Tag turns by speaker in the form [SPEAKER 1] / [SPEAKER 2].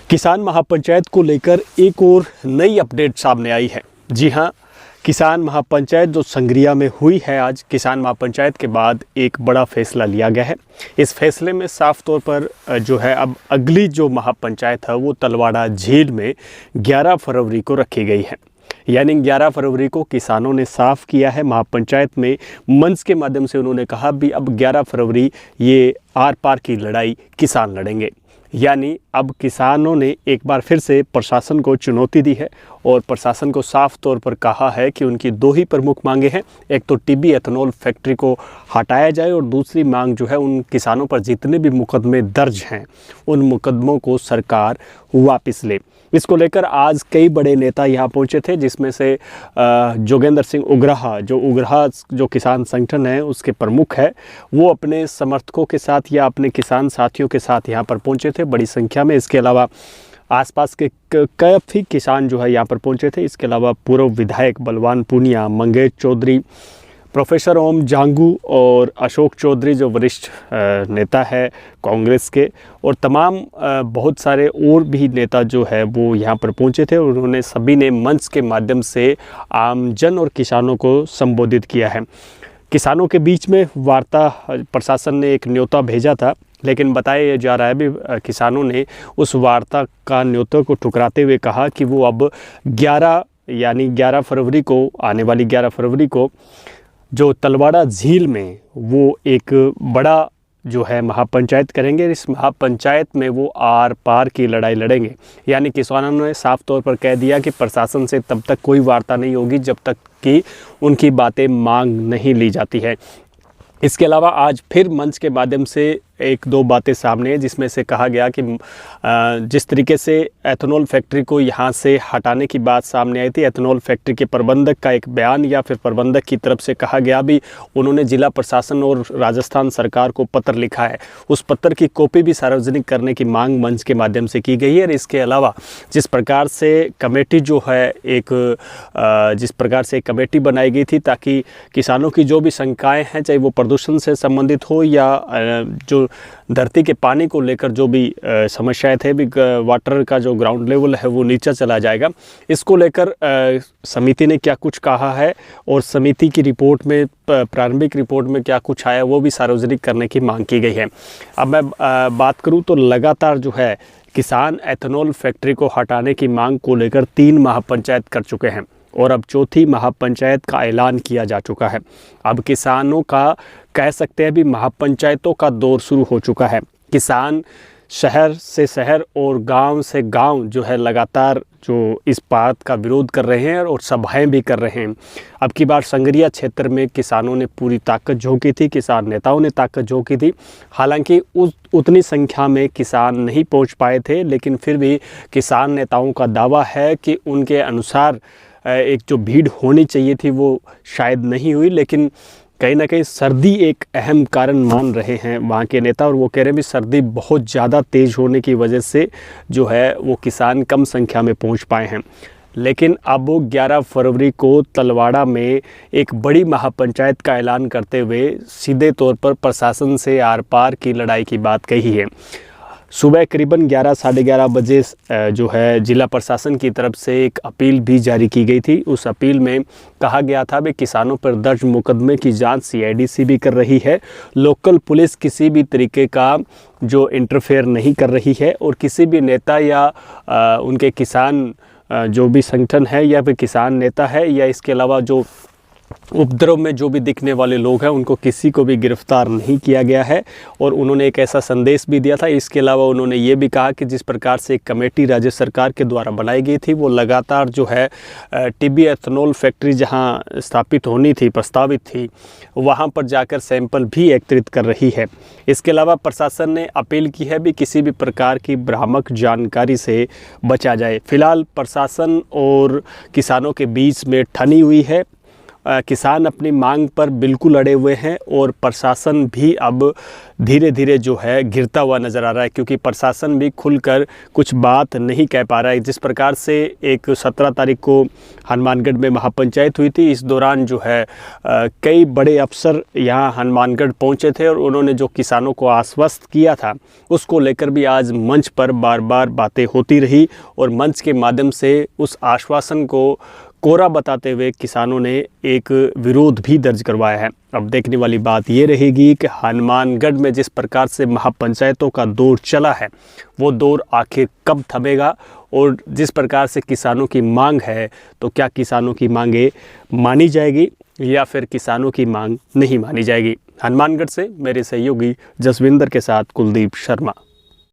[SPEAKER 1] किसान महापंचायत को लेकर एक और नई अपडेट सामने आई है। जी हाँ, किसान महापंचायत जो संग्रिया में हुई है, आज किसान महापंचायत के बाद एक बड़ा फैसला लिया गया है। इस फैसले में साफ तौर पर जो है अब अगली जो महापंचायत है वो तलवाड़ा झील में 11 फरवरी को रखी गई है। यानी 11 फरवरी को किसानों ने साफ किया है, महापंचायत में मंच के माध्यम से उन्होंने कहा भी अब 11 फरवरी ये आर पार की लड़ाई किसान लड़ेंगे। यानी अब किसानों ने एक बार फिर से प्रशासन को चुनौती दी है और प्रशासन को साफ तौर पर कहा है कि उनकी दो ही प्रमुख मांगे हैं। एक तो टीबी एथेनॉल फैक्ट्री को हटाया जाए और दूसरी मांग जो है उन किसानों पर जितने भी मुकदमे दर्ज हैं उन मुकदमों को सरकार वापस ले। इसको लेकर आज कई बड़े नेता यहाँ पहुँचे थे, जिसमें से जोगेंद्र सिंह उग्राहा जो किसान संगठन है उसके प्रमुख है, वो अपने समर्थकों के साथ या अपने किसान साथियों के साथ यहाँ पर पहुँचे थे बड़ी संख्या में। इसके अलावा आसपास के काफ़ी किसान जो है यहाँ पर पहुँचे थे। इसके अलावा पूर्व विधायक बलवान पूनिया, मंगेश चौधरी, प्रोफेसर ओम जांगू और अशोक चौधरी जो वरिष्ठ नेता है कांग्रेस के, और तमाम बहुत सारे और भी नेता जो है वो यहाँ पर पहुँचे थे। उन्होंने सभी ने मंच के माध्यम से आमजन और किसानों को संबोधित किया है। किसानों के बीच में वार्ता प्रशासन ने एक न्योता भेजा था, लेकिन बताया जा रहा है भी किसानों ने उस वार्ता का न्योता को ठुकराते हुए कहा कि वो अब 11 फरवरी को, आने वाली 11 फरवरी को जो तलवाड़ा झील में वो एक बड़ा जो है महापंचायत करेंगे। इस महापंचायत में वो आर पार की लड़ाई लड़ेंगे। यानी किसानों ने साफ तौर पर कह दिया कि प्रशासन से तब तक कोई वार्ता नहीं होगी जब तक कि उनकी बातें मांग नहीं ली जाती है। इसके अलावा आज फिर मंच के माध्यम से एक दो बातें सामने हैं, जिसमें से कहा गया कि जिस तरीके से एथेनॉल फैक्ट्री को यहाँ से हटाने की बात सामने आई थी, एथेनॉल फैक्ट्री के प्रबंधक का एक बयान या फिर प्रबंधक की तरफ से कहा गया भी उन्होंने जिला प्रशासन और राजस्थान सरकार को पत्र लिखा है, उस पत्र की कॉपी भी सार्वजनिक करने की मांग मंच के माध्यम से की गई है। और इसके अलावा जिस प्रकार से कमेटी जो है जिस प्रकार से कमेटी बनाई गई थी ताकि किसानों की जो भी शंकाएँ हैं, चाहे वो प्रदूषण से संबंधित हो या जो धरती के पानी को लेकर जो भी समस्याएं थे, भी वाटर का जो ग्राउंड लेवल है वो नीचा चला जाएगा, इसको लेकर समिति ने क्या कुछ कहा है और समिति की रिपोर्ट में, प्रारंभिक रिपोर्ट में क्या कुछ आया वो भी सार्वजनिक करने की मांग की गई है। अब मैं बात करूं तो लगातार जो है किसान एथेनॉल फैक्ट्री को हटाने की मांग को लेकर 3 महापंचायत कर चुके हैं और अब चौथी महापंचायत का ऐलान किया जा चुका है। अब किसानों का कह सकते हैं भी महापंचायतों का दौर शुरू हो चुका है। किसान शहर से शहर और गांव से गांव जो है लगातार जो इस बात का विरोध कर रहे हैं और सभाएं भी कर रहे हैं। अब की बार संग्रिया क्षेत्र में किसानों ने पूरी ताकत झोंकी थी, किसान नेताओं ने ताकत झोंकी थी। हालांकि उतनी संख्या में किसान नहीं पहुंच पाए थे, लेकिन फिर भी किसान नेताओं का दावा है कि उनके अनुसार एक जो भीड़ होनी चाहिए थी वो शायद नहीं हुई, लेकिन कहीं ना कहीं सर्दी एक अहम कारण मान रहे हैं वहाँ के नेता। और वो कह रहे हैं भी सर्दी बहुत ज़्यादा तेज़ होने की वजह से जो है वो किसान कम संख्या में पहुँच पाए हैं। लेकिन अब 11 फरवरी को तलवाड़ा में एक बड़ी महापंचायत का ऐलान करते हुए सीधे तौर पर प्रशासन से आर पार की लड़ाई की बात कही है। सुबह करीबन 11 साढ़े 11 बजे जो है जिला प्रशासन की तरफ से एक अपील भी जारी की गई थी। उस अपील में कहा गया था कि किसानों पर दर्ज मुकदमे की जांच सीआईडीसी भी कर रही है, लोकल पुलिस किसी भी तरीके का जो इंटरफेयर नहीं कर रही है और किसी भी नेता या उनके किसान जो भी संगठन है या फिर किसान नेता है या इसके अलावा जो उपद्रव में जो भी दिखने वाले लोग हैं उनको किसी को भी गिरफ्तार नहीं किया गया है। और उन्होंने एक ऐसा संदेश भी दिया था। इसके अलावा उन्होंने ये भी कहा कि जिस प्रकार से एक कमेटी राज्य सरकार के द्वारा बनाई गई थी वो लगातार जो है टीबी एथेनॉल फैक्ट्री जहां स्थापित होनी थी, प्रस्तावित थी, वहां पर जाकर सैंपल भी एकत्रित कर रही है। इसके अलावा प्रशासन ने अपील की है भी किसी भी प्रकार की भ्रामक जानकारी से बचा जाए। फिलहाल प्रशासन और किसानों के बीच में ठनी हुई है किसान अपनी मांग पर बिल्कुल अड़े हुए हैं और प्रशासन भी अब धीरे धीरे जो है गिरता हुआ नज़र आ रहा है, क्योंकि प्रशासन भी खुलकर कुछ बात नहीं कह पा रहा है। जिस प्रकार से एक 17 तारीख को हनुमानगढ़ में महापंचायत हुई थी, इस दौरान जो है कई बड़े अफसर यहाँ हनुमानगढ़ पहुँचे थे और उन्होंने जो किसानों को आश्वस्त किया था उसको लेकर भी आज मंच पर बार बार बातें होती रही और मंच के माध्यम से उस आश्वासन को कोरा बताते हुए किसानों ने एक विरोध भी दर्ज करवाया है। अब देखने वाली बात ये रहेगी कि हनुमानगढ़ में जिस प्रकार से महापंचायतों का दौर चला है वो दौर आखिर कब थमेगा, और जिस प्रकार से किसानों की मांग है तो क्या किसानों की मांगें मानी जाएगी या फिर किसानों की मांग नहीं मानी जाएगी। हनुमानगढ़ से मेरे सहयोगी जसविंदर के साथ कुलदीप शर्मा।